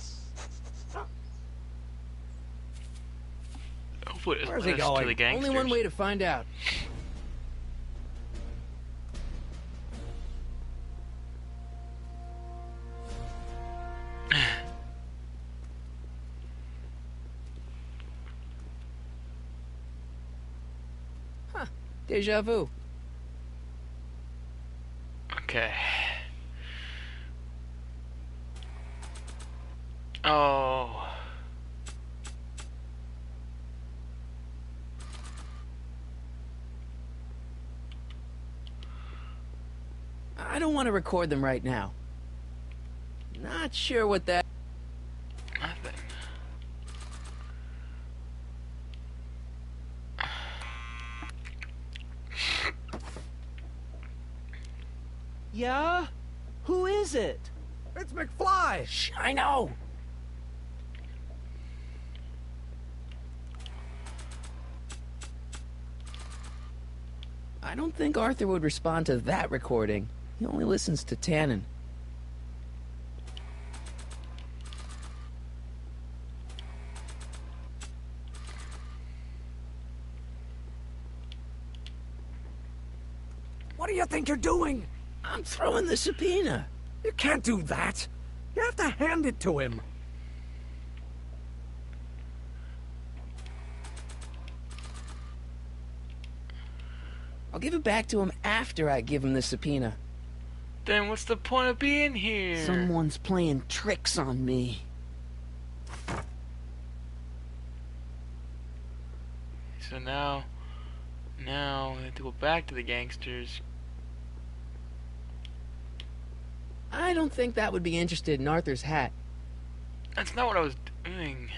Hopefully it's Where's he to going? the gangsters. Only one way to find out. Huh. Deja vu. Okay. Oh. I don't want to record them right now. Not sure what that... Nothing. Yeah? Who is it? It's McFly! Shh, I know! I don't think Arthur would respond to that recording. He only listens to Tannen. What do you think you're doing? I'm throwing the subpoena. You can't do that. You have to hand it to him. I'll give it back to him after I give him the subpoena. Then what's the point of being here? Someone's playing tricks on me. So now we have to go back to the gangsters. I don't think that would be interested in Arthur's hat. That's not what I was doing.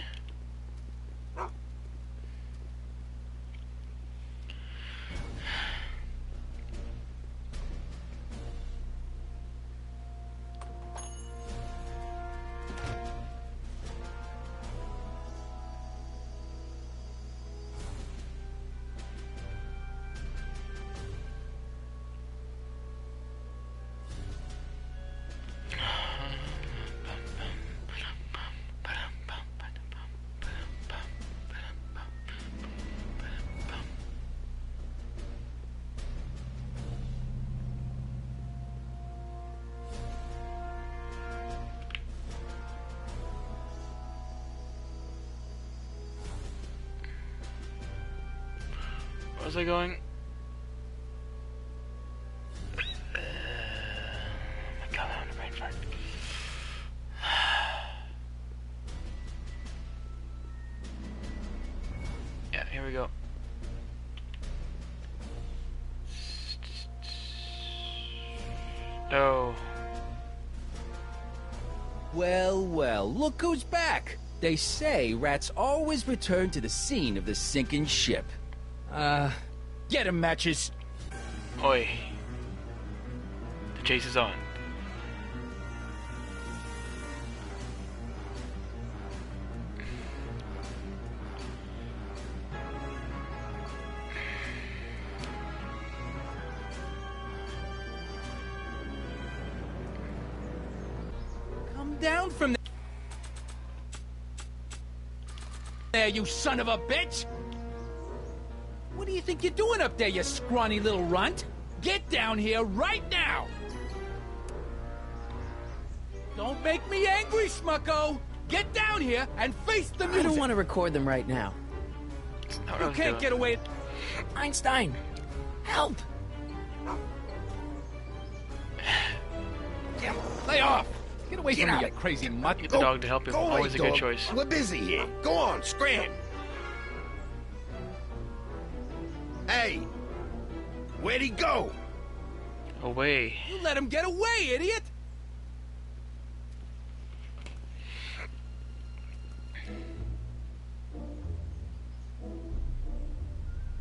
Where was I going? Oh my god, I'm on a brain fart. Yeah, here we go. No. Well, well, look who's back. They say rats always return to the scene of the sinking ship. Get 'em, Matches. Oi. The chase is on. Come down from there, you son of a bitch! What do you think you're doing up there, you scrawny little runt? Get down here right now! Don't make me angry, Smucko! Get down here and face the music! I don't want to record them right now. You can't get away... Einstein! Help! Damn, lay off! Get away from me, you crazy mutt! Get the dog to help him. Always a good choice. We're busy here. Go on, scram. Hey, where'd he go? Away. You let him get away, idiot!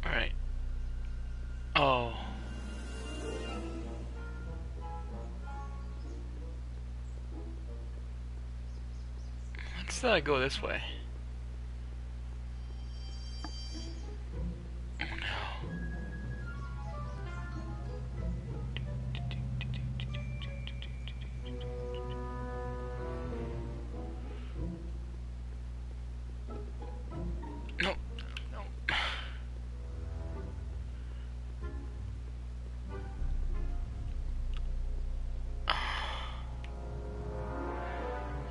Alright. Oh. Let's go this way. Oh no. No. No.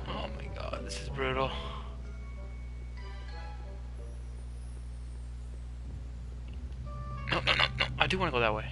Oh my god, this is brutal. No, no, no, no. I do want to go that way.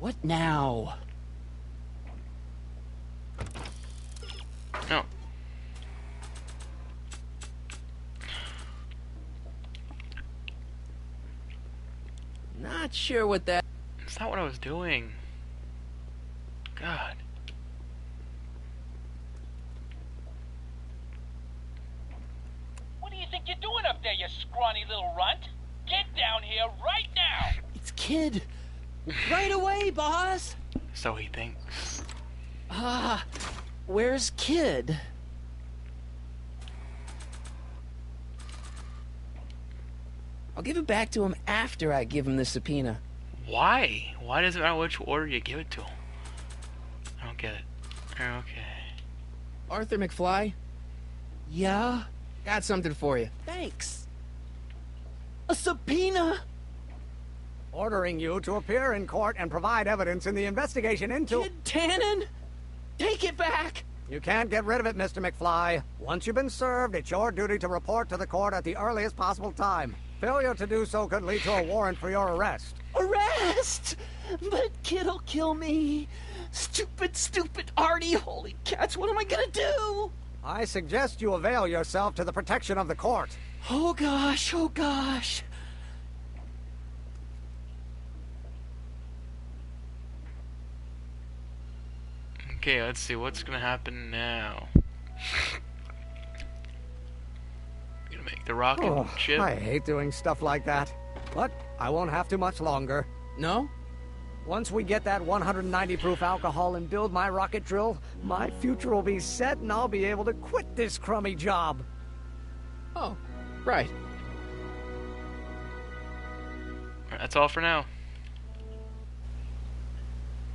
What now? No. Not sure what that... That's not what I was doing. God. What do you think you're doing up there, you scrawny little runt? Get down here right now! It's Kid. Right away, boss! So he thinks. Where's Kid? I'll give it back to him after I give him the subpoena. Why? Why does it matter which order you give it to him? I don't get it. Okay. Arthur McFly? Yeah? Got something for you. Thanks. A subpoena? Ordering you to appear in court and provide evidence in the investigation into... Kid Tannen? Take it back! You can't get rid of it, Mr. McFly. Once you've been served, it's your duty to report to the court at the earliest possible time. Failure to do so could lead to a warrant for your arrest. Arrest! But Kid'll kill me. Stupid Artie. Holy cats, what am I gonna do? I suggest you avail yourself to the protection of the court. Oh gosh, oh gosh. Okay, let's see what's gonna happen now. Gonna make the rocket ship. I hate doing stuff like that. But I won't have to much longer. No? Once we get that 190 proof alcohol and build my rocket drill, my future will be set and I'll be able to quit this crummy job. Oh, right. That's all for now.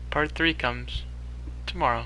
Part 3 comes tomorrow.